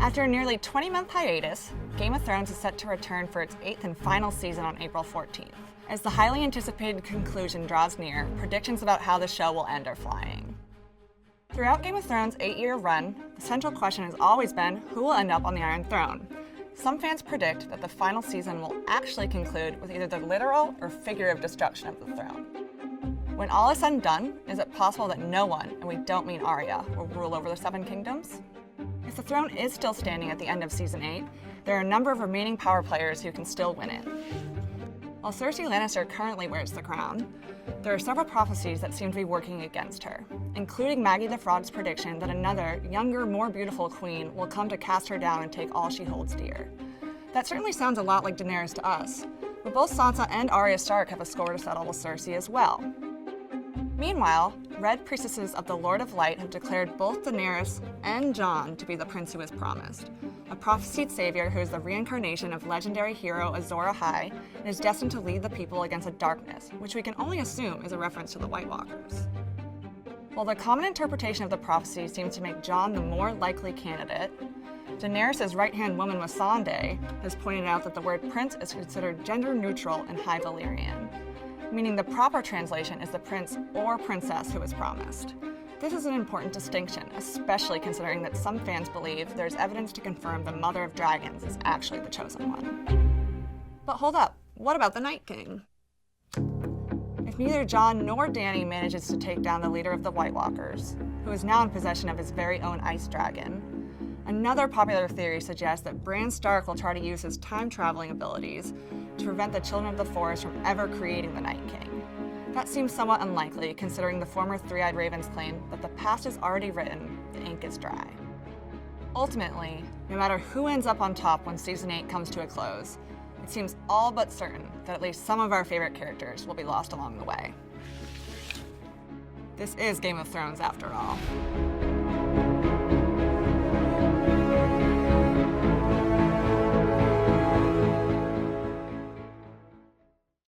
After a nearly 20-month hiatus, Game of Thrones is set to return for its 8th and final season on April 14th. As the highly anticipated conclusion draws near, predictions about how the show will end are flying. Throughout Game of Thrones' 8-year run, the central question has always been who will end up on the Iron Throne. Some fans predict that the final season will actually conclude with either the literal or figurative destruction of the throne. When all is said and done, is it possible that no one, and we don't mean Arya, will rule over the Seven Kingdoms? If the throne is still standing at the end of Season 8, there are a number of remaining power players who can still win it. While Cersei Lannister currently wears the crown, there are several prophecies that seem to be working against her, including Maggie the Frog's prediction that another, younger, more beautiful queen will come to cast her down and take all she holds dear. That certainly sounds a lot like Daenerys to us, but both Sansa and Arya Stark have a score to settle with Cersei as well. Meanwhile, Red Priestesses of the Lord of Light have declared both Daenerys and Jon to be the prince who was promised, a prophesied savior who is the reincarnation of legendary hero Azor Ahai and is destined to lead the people against a darkness, which we can only assume is a reference to the White Walkers. While the common interpretation of the prophecy seems to make Jon the more likely candidate, Daenerys' right-hand woman Missandei has pointed out that the word prince is considered gender-neutral in High Valyrian, meaning the proper translation is the prince or princess who is promised. This is an important distinction, especially considering that some fans believe there's evidence to confirm the Mother of Dragons is actually the chosen one. But hold up, what about the Night King? If neither Jon nor Dany manages to take down the leader of the White Walkers, who is now in possession of his very own ice dragon, another popular theory suggests that Bran Stark will try to use his time-traveling abilities to prevent the Children of the Forest from ever creating the Night King. That seems somewhat unlikely, considering the former Three-Eyed Raven's claim that the past is already written, the ink is dry. Ultimately, no matter who ends up on top when Season 8 comes to a close, it seems all but certain that at least some of our favorite characters will be lost along the way. This is Game of Thrones, after all.